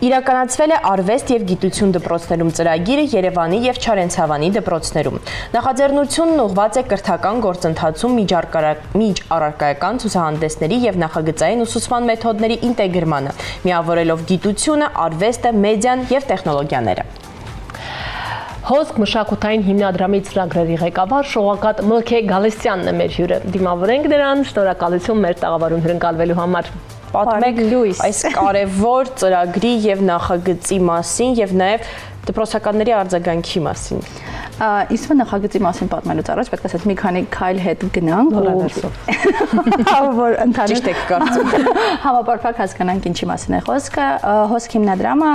Իրականացվել է արվեստ եւ գիտություն դպրոցներում ծրագիրը Երևանի եւ Չարենցավանի դպրոցներում։ Նախաձեռնությունն ուղղված է կրթական գործընթացում միջառարկայական ցուցահանդեսների եւ նախագծային ուսուցման մեթոդների ինտեգրմանը, միավորելով գիտությունը, արվեստը, մեդիան եւ տեխնոլոգիաները։ Հոսք մշակութային հիմնադրամի ծրագրերի ղեկավար Շողակատ Մլքե Գալստյանն է մեր հյուրը։ Դիմավորենք նրան, շնորհակալություն մեր տաղավարում հյուրընկալվելու համար։ Պատմեք այս կարևոր ծրագրի եւ նախագծի մասին եւ նաեւ դպրոցականների արձագանքի մասին։ Իսկ նախագծի մասին պատմելուց առաջ պետք է ասած մի քանի քայլ հետ գնանք որ ճիշտ եք կարծում համապարփակ հասկանանք ինչի մասին է խոսքը։ Հոսք հիմնադրամը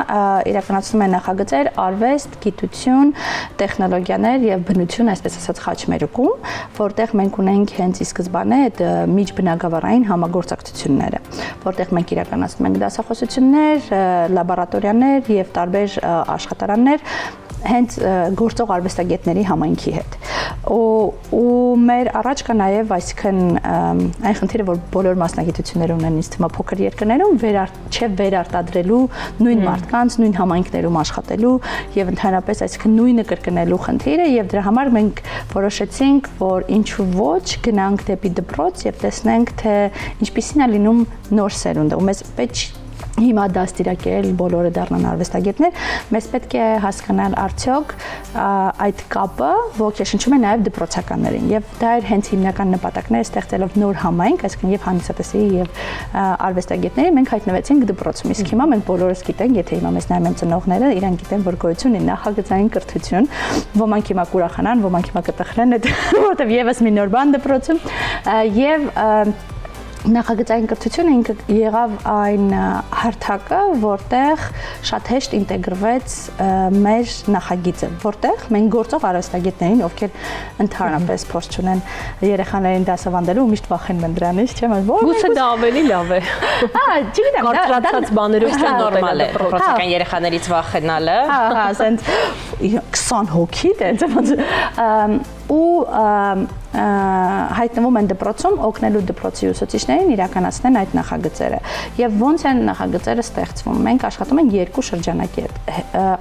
իրականացնում է նախագծեր արվեստ, գիտություն, տեխնոլոգիաներ եւ բնություն, այսպես ասած խաչմերուկում, որտեղ մենք ունենք հենց ի սկզբանե այդ միջբնակավարային համագործակցությունները, որտեղ մենք իրականացնում ենք դասախոսություններ, լաբորատորիաներ եւ տարբեր աշխատարաններ հենց գործող արվեստագետների համայնքի հետ։ Ու մեր առաջ կա նաև, այսինքն այն խնդիրը, որ բոլոր մասնագիտությունները ունեն ինձ թվում է փոքր երկրներում վերարտադրելու նույն մարդկանց, նույն համայնքներում աշխատելու եւ ընդհանրապես այսինքն նույնը կրկնելու խնդիրը եւ դրա համար մենք որոշեցինք, որ ինչու ոչ գնանք դեպի դպրոց եւ տեսնենք, թե ինչպիսին է լինում նոր սերունդը։ Ու մեզ պետք հիմա դաստիարակել բոլորը դառնան արվեստագետներ, մեզ պետք է հասկանալ արդյոք այդ կապը ոգեշնչում է նաև դպրոցականներին եւ դա էր հենց հիմնական նպատակները ստեղծելով նոր համայնք, այսինքն եւ հանդիսատեսի եւ արվեստագետների մենք հայտնվեցինք դպրոցում։ Իսկ հիմա մենք բոլորս գիտենք, եթե հիմա մեզ նայում են ծնողները, իրանք գիտեն, որ գոյություն ունի նախագծային կրթություն, ոմանք հիմա կուրախանան, ոմանք հիմա կտխրեն, որովհետեւ եւս մի նոր բան դպրոցում եւ նախագծային կրթությունը ինքը եղավ այն հարթակը, որտեղ շատ հեշտ ինտեգրվեց մեր նախագիծը, որտեղ մենք գործող արվեստագետներին, ովքեր ընդհանրապես փորձ ունեն երեխաներին դասավանդելու ու միշտ վախենում են դրանից, չէ՞, գուցե դա ավելի լավ է։ Չգիտեմ, կարծրացած բաներով նորմալ է դպրոցական երեխաներից վախենալը։ ասենց 20 հոգի դե ու հայտնվում են դպրոցում օգնելու դպրոցի ուսուցիչներին իրականացնեն այդ նախագծերը։ Եվ ոնց են նախագծերը ստեղծվում։ Մենք աշխատում ենք երկու շրջանակի հետ։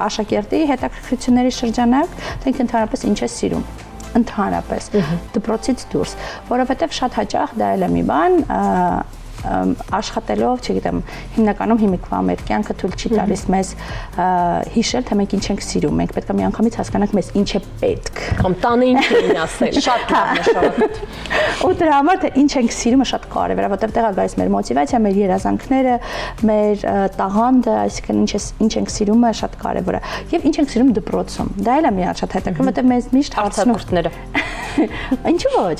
Աշակերտի հետաքրքրությունների շրջանակ, թե ընդհանրապես ինչ է սիրում, ընդհանրապես դպրոցից դուրս, որովհետև շատ հաճախ դա էլ է մի բան, աշխատելով, չգիտեմ, հիմնականում հիմիկվա մեր կյանքը թույլ չի տալիս մեզ հիշել, թե մենք ինչ ենք սիրում, մենք պետք է միանգամից հասկանանք մեզ ինչ է պետք։ Կամ տանը ինչ են ասել, շատ լավն է շարունակել։ Ու դրա համար թե ինչ ենք սիրումը շատ կարևոր է, որովհետև տեղա գալիս մեր մոտիվացիա, մեր երազանքները, մեր տաղանդը, այսինքն ինչ ենք սիրումը շատ կարևոր է։ Եվ ինչ ենք սիրում դպրոցում։ Դա էլ է մի շատ հետաքրքիր, որովհետև մեզ միշտ հարցակուրտները։ Ինչու ոչ։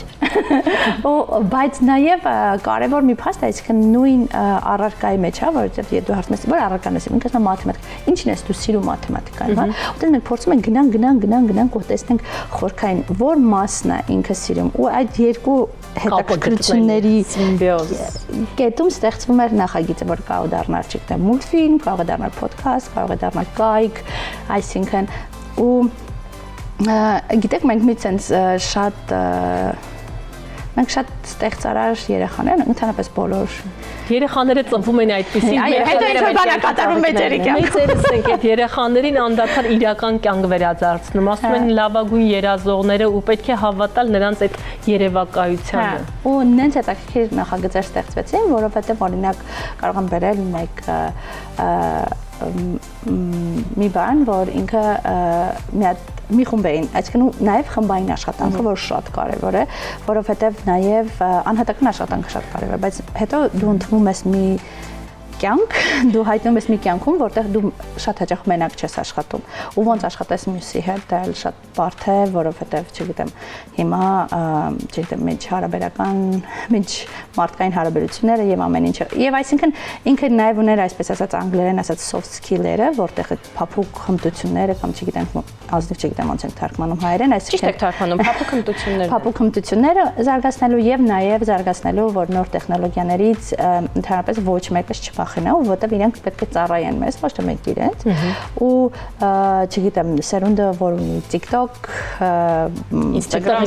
Բայց նաև կարևոր մի փաստ է, այսինքն նույն առարկայի մեջ, հա, որովհետև դու հարցնում ես, որ առարական ես, ինքս մաթեմատիկա։ Ինչն ես դու սիրում մաթեմատիկան, հա։ Որտեղ մենք փորձում ենք գնանք ու տեսնենք խորքային որ մասն է ինքը սիրում։ Ու այդ երկու հետաքրքրությունների սիմբիոզ կետում ստեղծվում էր նախագիծը, որ կարող դառնալ, չգիտեմ, մուլտֆիլմ, կարող է դառնալ ոդքասթ, կարող է դառնալ կայք, այսինքն ու գիտեք, մենք շատ ստեղծարար երեխաներ ենք, ընդհանրապես բոլոր երեխաները ծնվում են այդպիսի։ Հետո ինչ-որ բան է կատարվում մեծերի կյանքում։ Մեծերս ենք այդ երեխաներին անդադար իրական կյանք վերադարձնում, ասում են լավագույն երազողները ու պետք է հավատալ նրանց այդ երևակայությանը։ Ու նենց հետաքրքիր նախագծեր ստեղծվեցին, որովհետև օրինակ կարող եմ բերել մի բան, որ ինքը մի խումբ էին, այսինքն նաև խմբային աշխատանքը, որ շատ կարևոր է, որովհետև նաև անհատական աշխատանքը շատ կարևոր է, բայց հետո դու ընդունում ես մի կյանք, դու հայտնվում ես մի կյանքում, որտեղ դու շատ հաճախ մենակ չես աշխատում։ Ու ոնց աշխատես մյուսի հետ, դա էլ շատ բարդ է, որովհետև, չգիտեմ, հիմա, չգիտեմ, մեջ մարդկային հարաբերությունները եւ ամեն ինչը։ Եվ այսինքն ինքը նաև ուներ, այսպես ասած, անգլերեն ասած soft skill-երը, որտեղ այդ փափուկ հմտությունները կամ չգիտեմ, ազնիվ չգիտեմ ոնց են թարգմանում հայերեն, այսինքն ճիշտ եք թարգմանում փափուկ հմտությունները։ Փափուկ հմտությունները զարգացնելու եւ նաև զարգացնելու, որ նոր տեխնոլոգիաներից ընդհանրապես ոչ մեկս չվախենա, որովհետեւ իրենք պետք է ծառայեն մեզ, ոչ թե մենք իրենց։ Ու չգիտեմ, սերունդը, որ ունի TikTok, Instagram,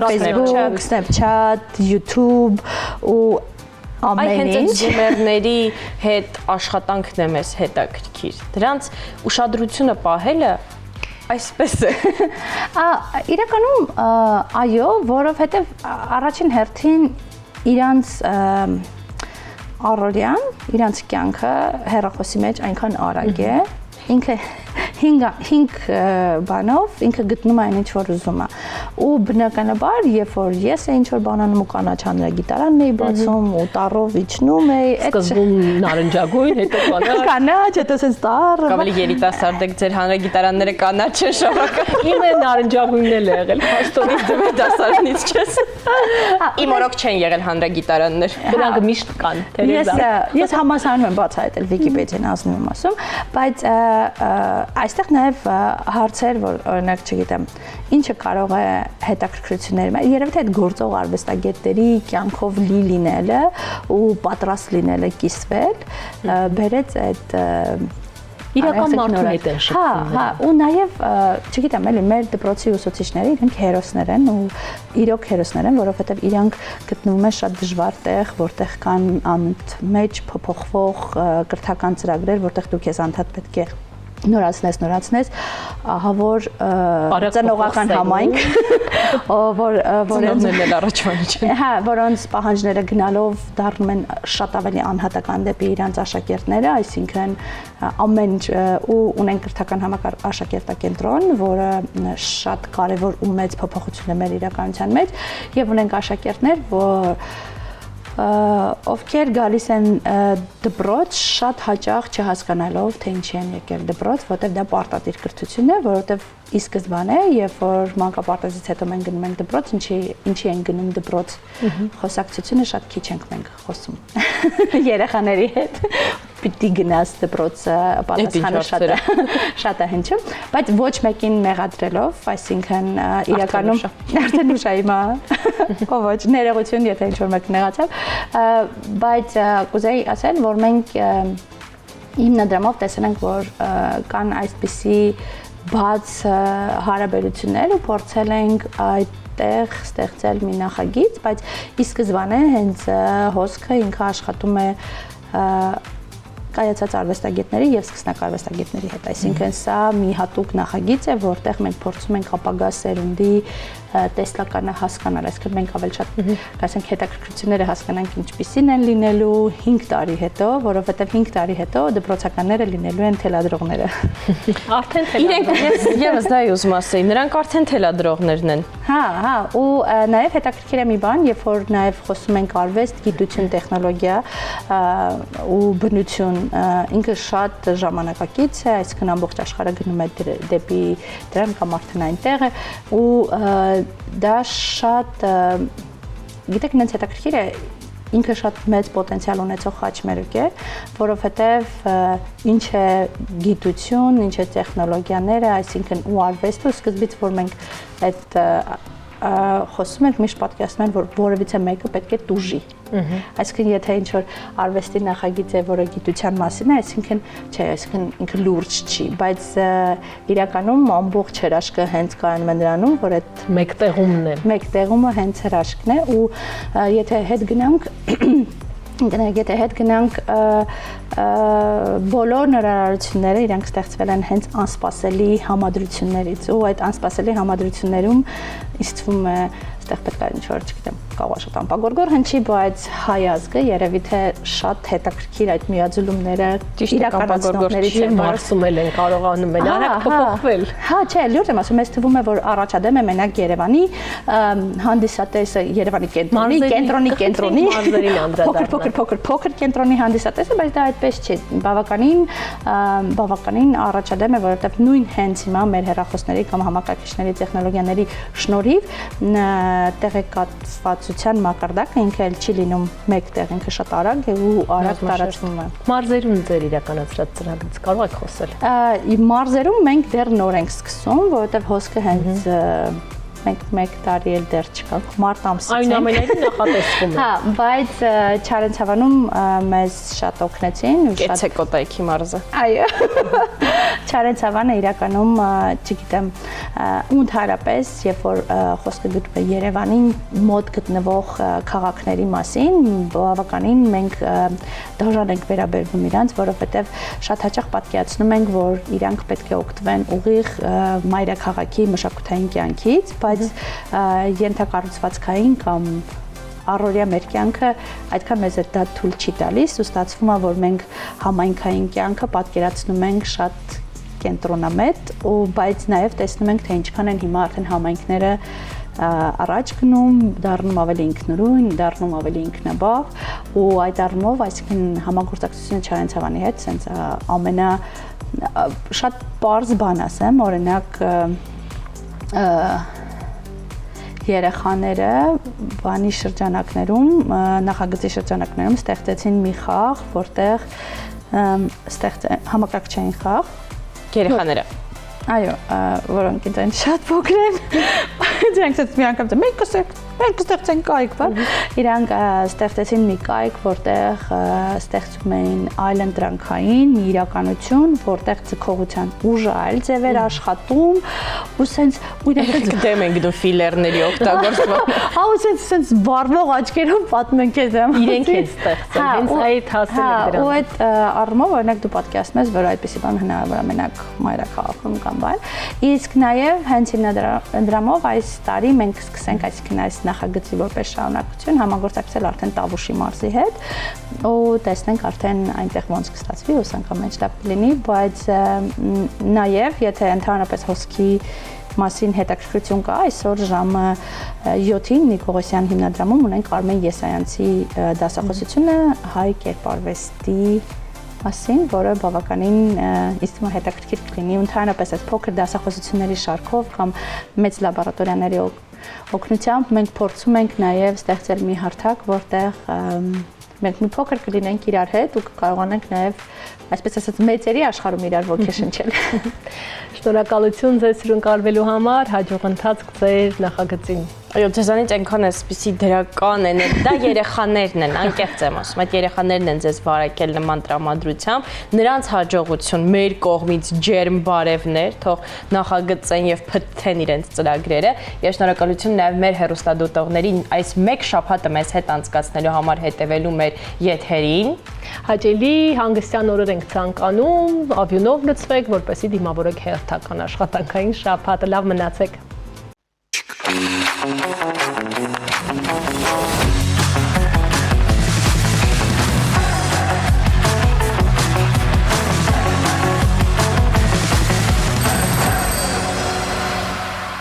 Facebook, Snapchat, YouTube ու ամեն հենց այդ ինչ։ զումերների հետ աշխատանքն է մեզ հետաքրքիր։ Դրանց ուշադրությունը պահելը այսպես է։ Իրականում այո, որովհետև առաջին հերթին իրանց առօրյան, իրանց կյանքը հեռախոսի մեջ այնքան արագ է, ինքը 5 բանով ինքը գտնում է այն ինչ որ ուզում է ու բնականաբար երբ որ ես ինչ որ բան անում ու կանաչ հանրագիտարանն էի բացում ու տառով իջնում էի Սկզբում նարնջագույն, հետո կանաչ, հետո sense տառ Ավելի երիտասարդ եք, ձեր հանրագիտարանները կանաչ են շարակը։ իմը նարնջագույնն էլ է եղել, հաստորից Դու դասարանից չես։ Իմ օրոք չեն եղել հանրագիտարաններ։ դրանք միշտ կան, Ես համասարանում եմ բացահայտել Վիկիպեդիան ազնվում ասում, բայց այստեղ նաև հարցեր, որ օրինակ, չգիտեմ, ինչը կարող է հետաքրքրություններ, երևի թե այդ գործող արվեստագետների կյանքով լի լինելը ու պատրաստ լինելը կիսվել, բերեց այդ իրական մարդու հետ են շփվում։ Հա, ու նաև, չգիտեմ, էլի մեր դպրոցի ուսուցիչները իրենք հերոսներ են ու իրոք հերոսներ են, որովհետև իրանք գտնվում են շատ դժվար տեղ, որտեղ կան անմեջ փոփոխվող կրթական ծրագրեր, որտեղ դու քեզ անդադ պետք է նորացնես, ահա որ ծնողական համայնք, Ծնողներն էլ առաջվան չեն։ Հա, որոնց պահանջները գնալով դառնում են շատ ավելի անհատական դեպի իրանց աշակերտները, այսինքն ամեն ու ունեն կրթական աշակերտակենտրոն, որը շատ կարևոր ու մեծ փոփոխություն է մեր իրականության մեջ, եւ ունենք աշակերտներ, ովքեր գալիս են դպրոց շատ հաճախ չհասկանալով, թե ինչի են եկել դպրոց, որտեղ դա պարտադիր կրթություն է, որովհետև ի սկզբանե, երբ որ մանկապարտեզից հետո մենք գնում ենք դպրոց, ինչի են գնում դպրոց, խոսակցությունը շատ քիչ ենք մենք խոսում երեխաների հետ, պիտի գնաս դպրոց, պատասխանը շատ է հնչում, բայց ոչ մեկին մեղադրելով, այսինքն իրականում արդեն ուշ է հիմա, ոչ, ներողություն, եթե ինչ-որ մեկ նեղացավ, բայց կուզեի ասել, որ մենք հիմնադրամով տեսել ենք, որ կան այսպիսի բաց հարաբերություններ ու փորձել ենք այդտեղ ստեղծել մի նախագիծ, բայց ի սկզբանե հենց հոսքը ինքը աշխատում է կայացած արվեստագետների եւ սկսնակ արվեստագետների հետ, այսինքն սա մի հատուկ նախագիծ է, որտեղ մենք փորձում ենք ապագա սերունդի տեսլականը հասկանալ, այսինքն մենք ավելի շատ ասենք հետաքրքրությունները հասկանանք ինչպիսին են լինելու 5 տարի հետո, որովհետեւ 5 տարի հետո դպրոցականները լինելու են թելադրողները։ Արդեն թելադրողներ։ Իրենք եւս դա ուզում ասեի, նրանք արդեն թելադրողներն են։ Հա, ու նաեւ հետաքրքիր է մի բան, երբ որ նաեւ խոսում ենք արվեստ, գիտություն, տեխնոլոգիա ու բնություն, ինքը շատ ժամանակակից է, այսինքն ամբողջ աշխարհը գնում է դեպի դրան կամ արդեն այնտեղ է ու դա շատ գիտեք ինձ հետաքրքիր է ինքը շատ մեծ պոտենցիալ ունեցող խաչմերուկ է, որովհետև ինչ է գիտություն, ինչ է տեխնոլոգիաները, այսինքն ու արվեստը սկզբից որ մենք այդ խոսում ենք միշտ պատկերացնում են որ որևիցե մեկը պետք է տուժի։ Այսինքն եթե ինչ որ արվեստի նախագիծ է, որը գիտության մասին է, այսինքն չէ, այսինքն ինքը լուրջ չի, բայց իրականում ամբողջ հրաշքը հենց կայանում է նրանում, որ այդ մեկտեղումը հենց հրաշքն է ու եթե հետ գնանք բոլոր նորարարությունները իրանք ստեղծվել են հենց անսպասելի համադրություններից ու այդ անսպասելի համադրություններում ինձ թվում է այդտեղ պետք է ինչ-որ, չգիտեմ, կարող է շատ անպագորգոր հնչի, բայց հայ ազգը երևի թե շատ հետաքրքիր այդ միաձուլումները իրականացնողներից են, մարսում են կարողանում են արագ փոփոխվել։ Հա, չէ, լուրջ եմ ասում, ես թվում է, որ առաջադեմ է մենակ Երևանի հանդիսատեսը, Երևանի կենտրոնի փոքր կենտրոնի հանդիսատեսը, բայց դա այդպես չի, բավականին առաջադեմ է, որովհետև նույն հենց հիմա մեր հեռախոսների կամ համակարգիչների տեխնոլոգիաների շնորհիվ տեղեկատվացության մակարդակը ինքը էլ չի լինում մեկ տեղ, ինքը շատ արագ է ու արագ տարածվում է։ Մարզերում ձեր իրականացրած ծրագրից կարող եք խոսել։ Մարզերում մենք դեռ նոր ենք սկսում, որովհետև հոսքը հենց մենք մեկ տարի էլ դեռ չկանք, մարտ ամսից ենք։ Այնուամենայնիվ նախատեսվում է։ Հա, բայց Չարենցավանում մեզ շատ օգնեցին ու շատ Կեցե Կոտայքի մարզը։ Այո։ Չարենցավանը իրականում, չգիտեմ, ու ընդհանրապես, երբ որ խոսքը գտնվում է Երևանին մոտ գտնվող քաղաքների մասին, բավականին մենք դաժան ենք վերաբերվում իրանց, որովհետև շատ հաճախ պատկերացնում ենք, որ իրանք պետք է օգտվեն ուղիղ մայրաքաղաքի մշակութային կյանքից, բայց ենթակառուցվածքային կամ առօրյա մեր կյանքը այդքան մեզ դա թույլ չի տալիս ու ստացվում է, որ մենք համայնքային կյանքը պատկերացնում ենք շատ կենտրոնամետ, բայց նաև տեսնում ենք, թե ինչքան են հիմա արդեն համայնքները առաջ գնում, դառնում ավելի ինքնուրույն, դառնում ավելի ինքնաբավ ու այդ առումով, այսինքն համագործակցությունը Չարենցավանի հետ sense ամենա շատ պարզ բան ասեմ, օրինակ երեխաները բանի շրջանակներում, նախագծի շրջանակներում ստեղծեցին մի խաղ, որտեղ համակարգչային խաղ Երեխաները այո, որոնք ինձ շատ փոքր են, դրանք մի անգամ մենք ստեղծենք կայք, իրանք ստեղծեցին մի կայք, որտեղ ստեղծում էին այլընտրանքային մի իրականություն, որտեղ ձգողության ուժը այլ ձևեր աշխատում ու սենց ու իրենք դեմ են գնում ֆիլերների օգտագործման։ Հա, ու սենց վառվող աչքերով պատմում են քեզ եմ։ Իրենք են ստեղծել, հենց այդ հասել են դրան։ Ու այդ առումով օրինակ դու պատկերացնում ես, որ այդպեսի բան հնարավոր է մենակ մայրաքաղաքում կամ բան։ Իսկ նաև հենց հիմնադրամով այս տարի մենք սկսենք այսինքն այս նախագծի որպես շարունակություն համագործակցել արդեն Տավուշի մարզի հետ ու տեսնենք արդեն այնտեղ ոնց կստացվի, ուսանք ամեն ինչ լավ լինի, բայց նաև եթե ընդհանրապես հոսքի մասին հետաքրքրություն կա, այսօր ժամը 7-ին Նիկողոսյան հիմնադրամում ունենք Արմեն Եսայանցի դասախոսությունը հայ կերպարվեստի մասին, որը բավականին ինձ թվում է հետաքրքիր կլինի, ընդհանրապես այս փոքր դասախոսությունների շարքով կամ մեծ լաբորատորիաների օգնությամբ մենք փորձում ենք նաև ստեղծել մի հարթակ, որտեղ մենք մի փոքր կլինենք իրար հետ ու կարողանանք նաև այսպես ասած մեծերի աշխարհում իրար ոգեշնչել։ Շնորհակալություն ձեզ հյուրընկալվելու համար, հաջող ընթացք ձեր նախագծին։ Այո, ձեզանից այնքան էսպիսի դրական են, դա երեխաներն են, անկեղծ եմ ասում, այդ երեխաներն են ձեզ վարակել նման տրամադրությամբ, նրանց հաջողություն մեր կողմից ջերմ բարևներ, թող նախագծեն եւ փթթեն իրենց ծրագրերը։ Ես շնորհակալություն նաեւ մեր հեռուստադիտողներին այս մեկ շաբաթը մեզ հետ անցկացնելու համար հետևելու մեր եթերին։ Հաճելի հանգստյան օրեր ենք ցանկանում, ավյունով լցվեք, որպեսզի դիմավորեք հերթական աշխատանքային շաբաթը, լավ մնացեք։